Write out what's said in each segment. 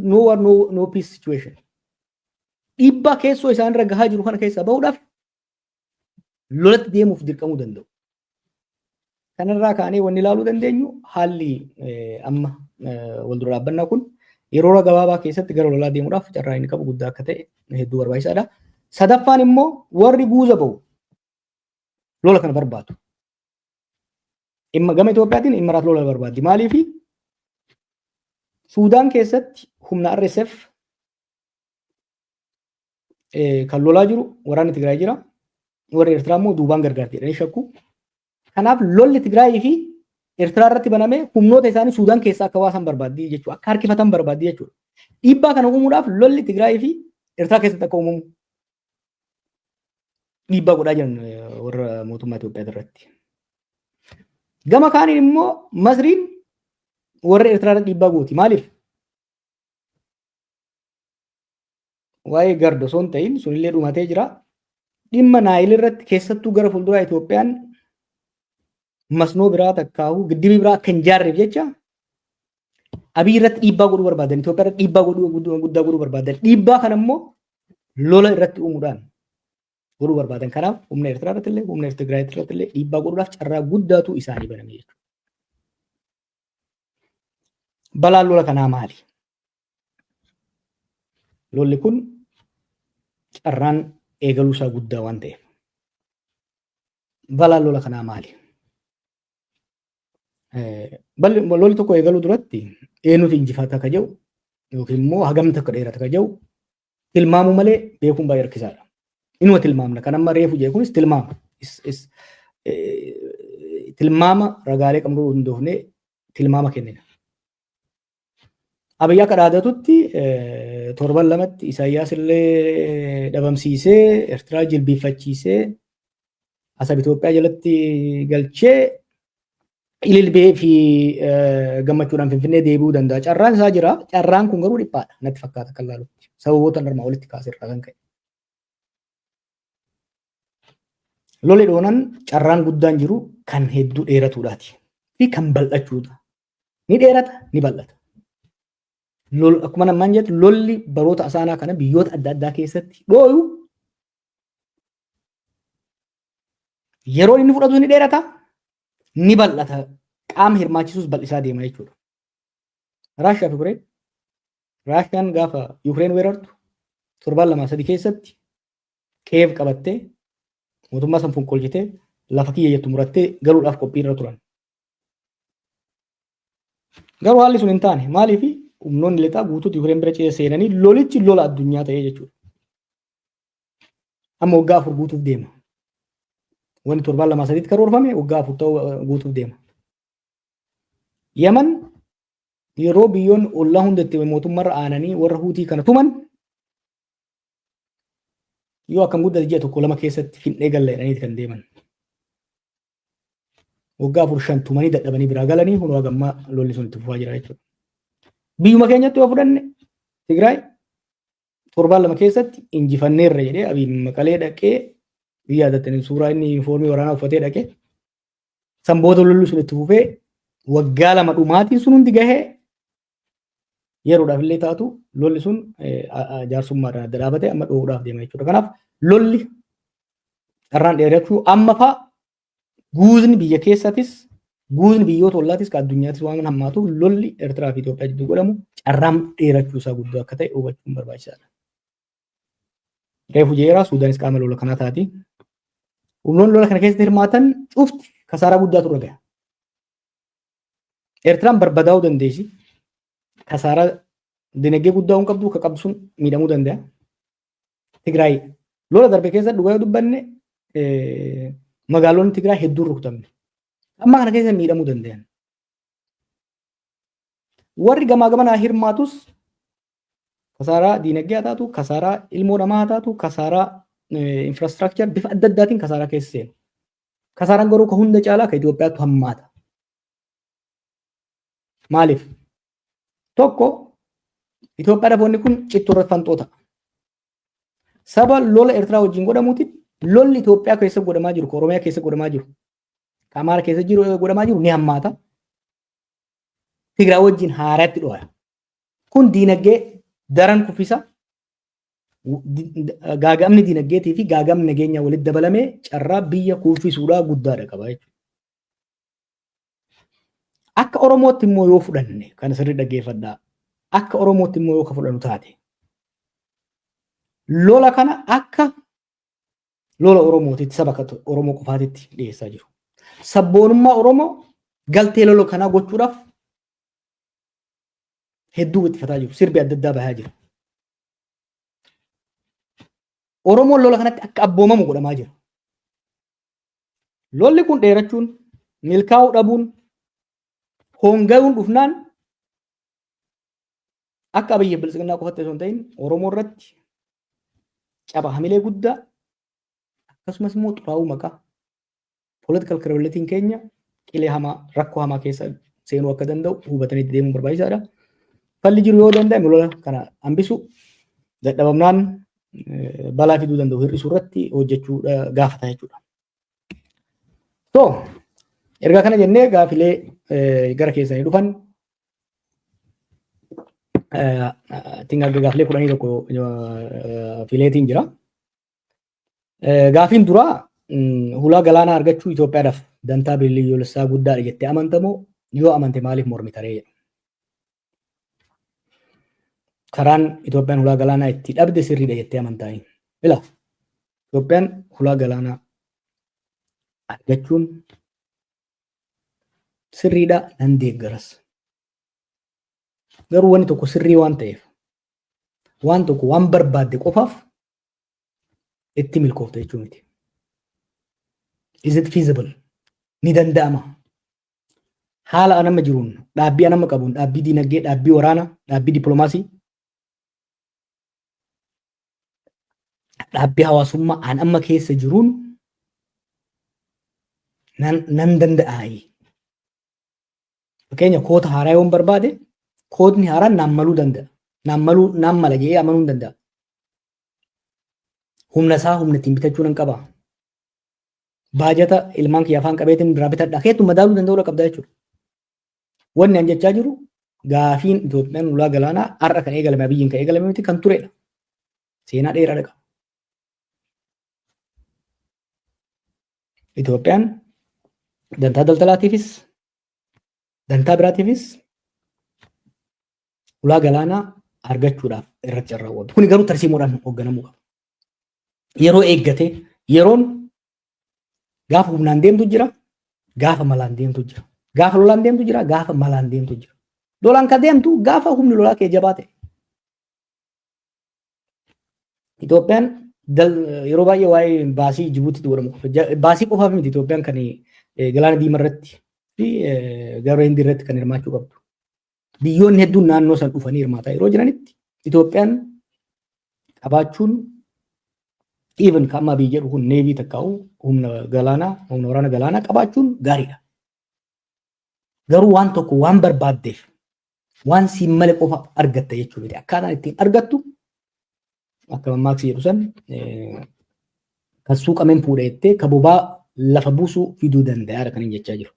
no peace situation. Dhiibbaa keessoo isaan irra gahaa jiru kana keessaa bahuudhaaf lolatti deemuuf dirqamuu danda'u. Kanarraa kaanee wanni ilaaluu dandeenyu haalli amma wal dura dhaabbannaa kun yeroo gabaabaa keessatti gara lolaa deemuudhaaf carraa inni qabu guddaa akka ta'e hedduu barbaachisaadha. Sadaffaan immoo warri guuza bahu lola kana barbaadu. Gama Itoophiyaatiin Imaraat lola barbaaddi. Maaliif Suudaan keessatti humna RSF kan lolaa jiru waraanni Tigraay jira. Warri Eertiraa immoo duubaan gargaarti jedhanii shakku. Kanaaf lolli Tigraay fi Eertiraa irratti banamee humnoota isaanii Suudaan keessaa akka baasan barbaaddi jechuudha. Akka harkifatan barbaaddi jechuudha. Dhiibbaa kana uumuudhaaf lolli Tigraay fi Eertiraa keessatti akka uumamu dhiibbaa godhaa jiran warra mootummaa Itoophiyaa irratti. Gama kaaniin immoo Masriin warra Eertiraa irratti dhiibbaa gooti. Maaliif? Waa'ee garda osoo hin ta'in sunillee dhumatee jira. Dhimma Naayil irratti keessattuu gara fuulduraa Itoophiyaan masnoo biraa takkaahu giddibii biraa akka hin jaarreef jecha Abiy irratti dhiibbaa godhuu barbaadan. Itoophiyaa irratti dhiibbaa guddaa godhuu barbaadan. Dhiibbaa kana immoo lola irratti uumuudhaan godhuu barbaadan. Kanaaf humna Eertiraa irratti illee humna Tigraay irratti illee dhiibbaa godhuudhaaf carraa guddaatu isaanii baname jechuudha. Balaan lola kanaa maali? Lolli kun carraan eegaluu isaa guddaa waan ta'eef. Balaan lola kanaa maali? Lolli tokko eegaluu duratti eenyutu injifata akka jedhu yookiin immoo hagamta akka dheerata akka jedhu tilmaamuu malee beekuun baay'ee rakkisaadha. Inuma tilmaamna. Kan amma reefu jedhu kunis tilmaama. Tilmaama ragaalee qabnu hundoofnee tilmaama kennina. Abiyyi akka dhaadatutti torban lamatti Isaayyaas illee dhabamsiisee Eertiraa jilbiiffachiisee asab Itoophiyaa jalatti galchee ililbee fi gammachuudhaan Finfinnee deebi'uu danda'a. Carraan isaa jira. Carraan kun garuu dhiphaadha natti fakkaata akka ilaalutti. Sababoota normaa walitti kaasirraa kan ka'e. Lolli dhoonan carraan guddaan jiru kan hedduu dheeratuudhaati fi kan bal'achuudha. Ni dheerata ni bal'ata. Akkuma namaan jettu lolli baroota asaanaa kana biyyoota adda addaa keessatti dhooyu yeroo inni fudhatu ni dheerata ni bal'ata. Qaama hirmaachisuus bal'isaa deema jechuudha. Raashiyaa fi Ukireen. Raashiyaan gaafa Ukireen weerartu torbaan lamaa sadii keessatti Kiyev qabattee mootummaa san fonqolchitee lafa kiyya jettu murattee galuudhaaf qophii irra turan. Garuu haalli sun hin taane maaliif humnoonni lixaa guutuutti Ukireen bira ce'ee seenanii lolichi lola addunyaa ta'ee jechuudha. Amma waggaa 4 guutuuf deema. Wanti torbaan lamaa sadiitti karoorfame waggaa 4 ta'uu guutuuf deema. Yaman yeroo biyyoonni ollaa hundatti mootummaarra aananii warra Huutii kana tuman yoo akkam guddate ji'a tokko lama keessatti fixnee galla jedhaniiti kan deeman. Waggaa 4-5 tumanii dadhabanii biraa galanii hunoo gammaa lolli sun itti fufaa jira jechuudha. Biyyuma keenyatti yoo fudhanne Tigraay torbaan lama keessatti injifanneerra jedhee Abiy Maqalee dhaqee biyya adatanii suuraa inni yuunifoormii waraanaa uffatee dhaqee san booda lolli sun itti fufee waggaa lama dhumaatiin sun hundi gahee yeroodhaaf illee taatu lolli sun jaarsummaadhaan adda dhaabatee amma dhoowuudhaaf deema jechuudha. Kanaaf lolli carraan dheerachuu amma fa'a guuzni biyya keessattis guuzni biyyoota ollaattis kan addunyaattis waan hammaatuuf lolli Eertiraa fi Itoophiyaa jidduu godhamu carraan dheerachuu isaa guddoo akka ta'e hubachuun barbaachisaadha. Reefu jeeraa Suudaanis qaama lola kanaa taati. Humnoonni lola kana keessatti hirmaatan cufti kasaaraa guddaatu irra gaha. Eertiraan barbadaa'uu dandeessi. Kasaaraa dinagdee guddaa hin qabdu ka qabdu sun miidhamuu danda'a. Tigraay lola darbe keessa dhugaa yoo dubbanne magaalonni Tigraay hedduun rukutamne. Amma kana keessa miidhamuu danda'an. Warri gamaa gamanaa hirmaatus kasaaraa dinagdee haa taatu, kasaaraa ilmoo namaa haa taatu, kasaaraa infraastiraakchar bifa adda addaatiin kasaaraa keessa seenu. Kasaaraan garuu ka hunda caalaa ka Itoophiyaatti hammaata. Maaliif? Tokko Itoophiyaa dhaboonni kun cittoo irratti fantoo ta'a. Saba lola Eertiraa wajjin godhamuutiin lolli Itoophiyaa keessa godhamaa jiru, Oromiyaa keessa godhamaa jiru, Amaara keessa jiru godhamaa jiru ni hammaata. Tigraay wajjin haaraatti dho'a. Kun diinagdee daran kuffisa. Gaagamni diinagdeetii fi gaagamni nageenya walitti dabalamee carraa biyya kuffisuudhaa guddaadha qaba jechuudha. Akka Oromootti immoo yoo fudhanne kan sirrii dhaggeeffadhaa. Akka Oromootti immoo yoo ka fudhannu taate lola kana akka lola Oromootitti saba Oromoo qofaatitti dhiyeessaa jiru. Sabboonummaa Oromoo galtee lola kanaa gochuudhaaf hedduu wixxifataa jiru. Sirbi adda addaa bahaa jiru. Oromoon lola kanatti akka abboomamu godhamaa jira. Lolli kun dheerachuun, milkaa'uu dhabuun, hoonga'uun dhufnaan akka biyya bilisignaa qofatti osoo hin ta'in Oromoo irratti caba hamilee guddaa akkasumas immoo xuraa'uu maqaa political credibility keenya qilee hamaa rakkoo hamaa keessa seenuu akka danda'u hubatanii deemuun barbaachisaadha. Falli jiru yoo danda'ame lola kana hambisu dadhabamnaan balaa fiduu danda'u hir'isuu irratti hojjechuu gaafata jechuudha. So erga kana jennee gaafilee gara keessanii dhufan gaafilee 11 fileetiin jira. Gaafiin duraa hulaa galaanaa argachuu Itoophiyaadhaaf dantaa biyyoolessaa guddaadha jettee amantamoo yoo amante maaliif mormitaree? Karaan Itoophiyaan hulaa galaanaa itti dhabde sirriidha jettee amantaa? Bila Itoophiyaan hulaa galaanaa argachuun sirriidha nan deeggaras. Garuu wanni tokko sirrii waan ta'eef waan tokko waan barbaadde qofaaf itti milkoofta jechuu miti. Is it feasible? Ni danda'ama. Haala anama jiruun, dhaabbii anama qabuun, dhaabbii diinagdee, dhaabbii waraanaa, dhaabbii dippiloomaasii, dhaabbii hawaasummaa an amma keessa jiruun nan danda'aayi. Fakkeenya koota haaraa yoon barbaade kootni haaraan naan maluu danda'a. Naan mala jedhee amanuu hin danda'a. Humna isaa humna ittiin bitachuu nan qaba. Baajata ilmaan kiyya afaan qabeetiin biraa bitadha. Keetu madaaluu danda'uudha qabda jechuudha. Wanni an jechaa jiru gaafiin Itoophiyaan hulaa galaanaa har'a kan eegalame biyyiin kan eegalame miti kan turedha. Seenaa dheeraadha qaba. Itoophiyaan dantaa daldalaatiifis dantaa biraatiifis hulaa galaanaa argachuudhaaf irratti carraawwatu. Kuni garuu tarsiimoodhaan hoogganamuu qaba. Yeroo eeggate yeroon gaafa humnaan deemtu jira, gaafa malaan deemtu jira. Gaafa lolaan deemtu jira, gaafa malaan deemtu jira. Lolaan kan deemtu gaafa humni lolaa kee jabaate. Itoophiyaan yeroo baay'ee waa'ee baasii Jibuutiitti godhamu. Baasii qofaaf miti Itoophiyaan kan galaana diimaa irratti fi gara Hindii irratti kan hirmaachuu qabdu. Biyyoonni hedduun naannoo san dhufanii hirmaataa yeroo jiranitti Itoophiyaan qabaachuun even kan amma biyya jedhu kun neevii takkaa'u humna waraana galaanaa qabaachuun gaariidha. Garuu waan tokko waan barbaaddeef waan siin male qofa argatta jechuu miti. Akkaataan ittiin argattu akka mammaaksi jedhu san kan suuqameen fuudha jettee ka bobaa lafa buusuu fiduu danda'aadha kan hin jechaa jiru.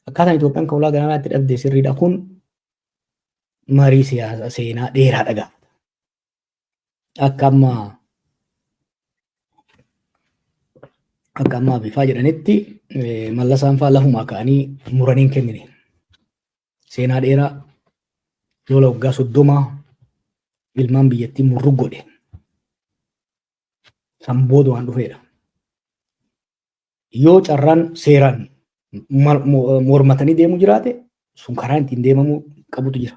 Akkaataan Itoophiyaan kan hulaa galaanaa itti dhabde sirriidha. Kun marii siyaasaa seenaa dheeraadha gaafata. Akka ammaa bifaa jedhanitti mallasaan fa'aa lafumaa ka'anii muraniin kennine. Seenaa dheeraa lola waggaa 30 ilmaan biyyattii murru godhe. San booda waan dhufeedha. Yoo carraan seeraan mormatanii deemuu jiraate sun karaa ittiin deemamuu qabutu jira.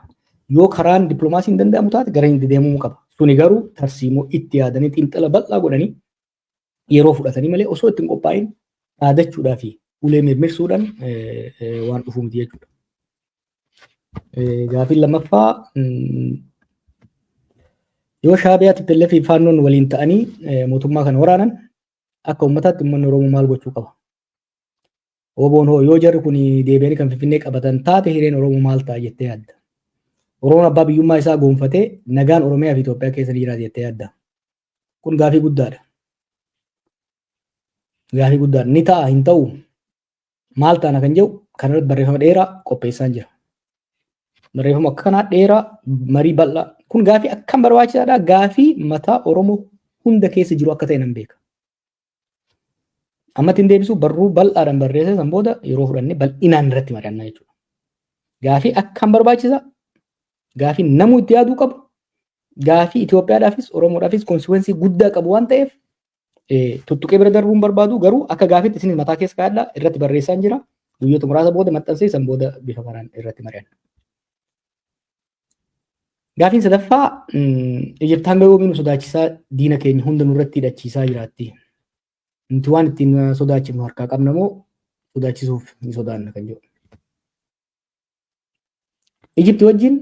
Yoo karaan dippiloomaasiin danda'amu taate gara hin deemamuu qaba. Suni garuu tarsiimoo itti yaadanii xiinxala bal'aa godhanii yeroo fudhatanii malee osoo ittiin qophaa'in dhaadachuudhaa fi ulee mirmirsuudhaan waan dhufuu miti jechuudha. Gaafiin lammaffaa yoo Shaabiyaa TPLF fi faannoon waliin ta'anii mootummaa kana waraanan akka uummataatti uummanni Oromoo maal gochuu qaba? Oboon hoo yoo jarri kun deebi'anii kan Finfinnee qabatan taate hireen Oromoo maal ta'a jettee yaadda? Oromoon abbaa biyyummaa isaa goonfatee nagaan Oromiyaa fi Itoophiyaa keessa ni jiraata jettee yaadda? Kun gaafii guddaadha. Gaafii guddaadha. Ni ta'a hin ta'u maal taana kan jedhu kanarratti barreeffama dheeraa qopheessaan jira. barreeffama akka kanaa dheeraa marii bal'aa kun gaafii akkam barbaachisaadha gaafii mataa Oromoo hunda keessa jiru akka ta'e nan beeka. Amma ittiin deebisu barruu bal'aadhaan barreesse san booda yeroo fudhannee bal'inaan irratti mari'annaa jechuudha. Gaafii akkam barbaachisa gaafii namuu itti yaaduu qabu gaafii Itoophiyaadhaafis Oromoodhaafis konsikwensii guddaa qabu waan ta'eef tuttuqee bira darbuun barbaadu garuu akka gaafiitti isin mataa keessa kaa'adhaa irratti barreessaan jira. Guyyoota muraasa booda maxxansee san booda bifa kanaan irratti mari'anna. Gaafiin sadaffaa Ijipti hanga yoomii nu sodaachisaa diina keenya hunda nurratti hidhachiisaa jiraatti. Nuti waan ittiin sodaachifnu harkaa qabna moo sodaachisuuf ni sodaanna kan jedhu. Ijipti wajjin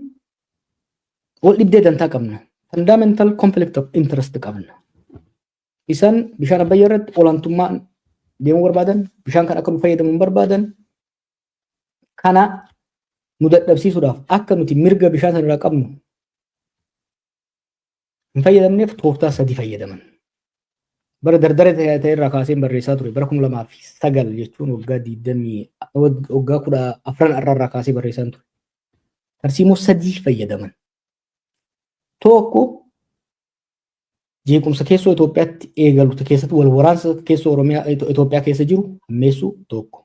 wal dhibdee dantaa qabna. Fundamental conflict of interest qabna. Isaan bishaan Abbayyaa irratti olaantummaan deemuu barbaadan, bishaan kan akka nu fayyadamu barbaadan, kana nu dadhabsiisuudhaaf akka nuti mirga bishaan sana irraa qabnu hin fayyadamneef tooftaa sadii fayyadaman. Bara dardara ta'e irraa kaaseen barreessaa ture bara 2009 jechuun waggaa 14 irraa kaasee barreessaa ture. Tarsiimoo sadii fayyadaman. Tokko jeequmsa keessoo Itoophiyaatti eegalu keessatti wal waraansa keessoo Oromiyaa Itoophiyaa keessa jiru hammeessuu tokko.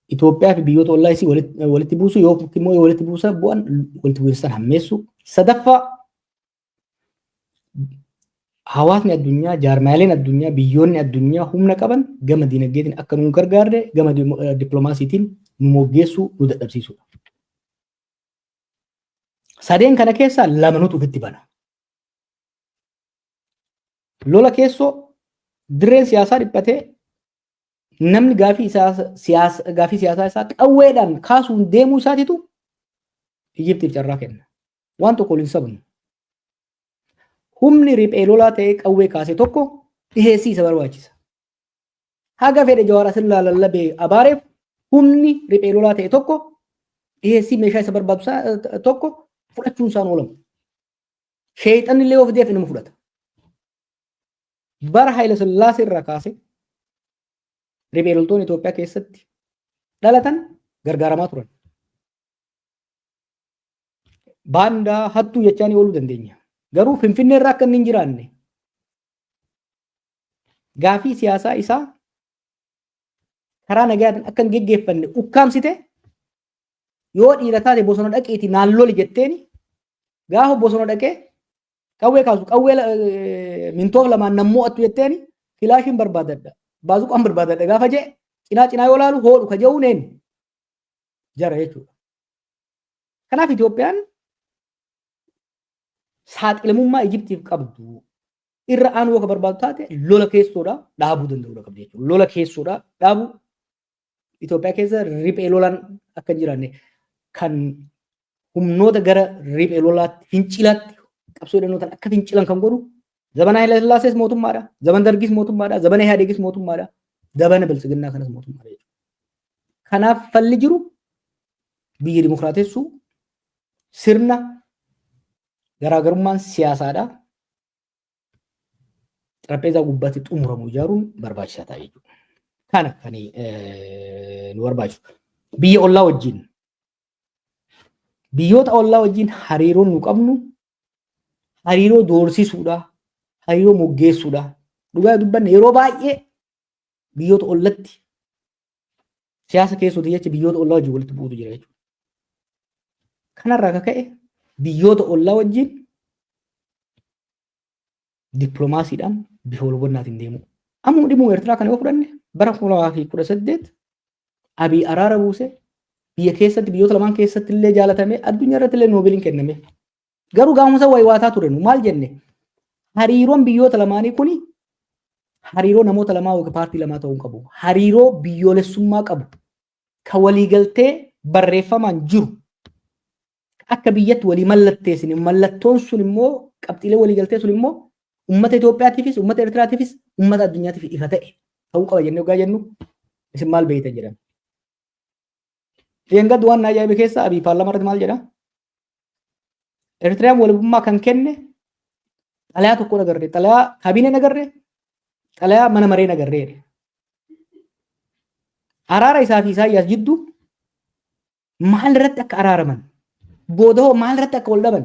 Itoophiyaa fi biyyoota ollaa isii walitti buusu yookiin immoo walitti buusa bu'an walitti buusan hammeessuu. Sadaffaa hawaasni addunyaa jaarmaaleen addunyaa biyyoonni addunyaa humna qaban gama diinagdeetiin akka nu gargaarre gama dippiloomaasiitiin nu moggeessuu nu dadhabsiisudha. Sadeen kana keessaa lama nutu ofitti bana. Lola keessoo dirreen siyaasaa dhiphatee namni gaafii siyaasaa isaa qawweedhaan kaasuun deemuu isaatitu Ijiptiif carraa kenna. Waan tokko waliin sabnu. Humni riphee lolaa ta'ee qawwee kaase tokko dhiheessii isa barbaachisa. Haga fedhe Jawaar asirraa lallabee abaareef humni riphee lolaa ta'e tokko dhiheessii meeshaa isa barbaachisu tokko fudhachuun isaan oolamu. Sheexanni illee of deef inni fudhata. Bara Haayila Sillaasee irraa kaase riphee loltoonni Itoophiyaa keessatti dhalatan gargaaramaa turan. Baandaa hattuu jechaan ooluu dandeenya. Garuu Finfinnee irraa akka inni hin jiraanne gaafii siyaasaa isaa karaa nagayaatiin akka hin geggeeffanne ukkaamsite yoo dhiira taate bosona dhaqeeti naan loli jetteeni gaafa bosona dhaqee qawwee kaasu qawwee mintoof lamaan nan mo'attu jetteeni filaashiin barbaadadha baazuqaan barbaadadha gaafa jee cinaa yoo laalu hoodhu ka je'uun een jara jechuudha. Kanaaf Itoophiyaan saaxilamummaa Ijiptiif qabdu irra aanuu akka barbaadu taate lola keessoodhaa dhaabuu danda'uudha qabdi jechuudha. Lola keessoodhaa dhaabuu Itoophiyaa keessa riphee lolaan akka hin jiraanne kan humnoota gara riphee lolaatti fincilaatti qabsoo hidhannootaan akka fincilan kan godhu zabana Haayila Sillaasees mootummaadha. Zabana Dargiis mootummaadha. Zabana Ihaadeegis mootummaadha. Zabana Biltsiginnaa kanas mootummaadha jechuudha. Kanaaf falli jiru biyya dimokiraatessuu sirna garaagarummaan siyaasaadha. Xarapheezaa gubbaatti xumuramu ijaaruun barbaachisaa ta'a jechuudha. Kana kan nu barbaachisu. Biyya ollaa wajjin biyyoota ollaa wajjin hariiroon nu qabnu hariiroo doorsisuudha, hariiroo moggeessuudha. Dhugaa dubbanne yeroo baay'ee biyyoota ollatti siyaasa keessootii jecha biyyoota ollaa wajjin walitti bu'uutu jira jechuudha. Kanarraa akka ka'e biyyoota ollaa wajjin dippiloomaasiidhaan bifa wal hubannaatiin deemu. Amma dhimma Eertiraa kana yoo fudhanne bara 2018 Abiy araara buuse biyya keessatti biyyoota lamaan keessatti illee jaalatame addunyaa irratti illee noobeeliin kenname. Garuu gaafuma wayiwaataa ture maal jenne hariiroon biyyoota lamaanii kuni hariiroo namoota lamaa yookiin paartii lamaa ta'uu qabu. Hariiroo biyyoolessummaa qabu kan waliigaltee barreeffamaan jiru akka biyyatti walii mallatteessine mallattoon sun immoo qabxiilee waliigaltee sun immoo uummata Itoophiyaatiifis uummata Eertiraatiifis uummata addunyaatiif ifa ta'e ta'uu qaba jennee ogaa jennu isin maal beeytan jedhama. Yengad waan ajaa'iba keessa Abiy paarlaamaa irratti maal jedha? Eertiraan walabummaa kan kenne xalayaa tokko nagarre, xalayaa kaabinee nagarre, xalayaa mana maree nagarre. Araara isaa fi Isaayyaas jidduu maal irratti akka araaraman booda hoo maal irratti akka wal dhaban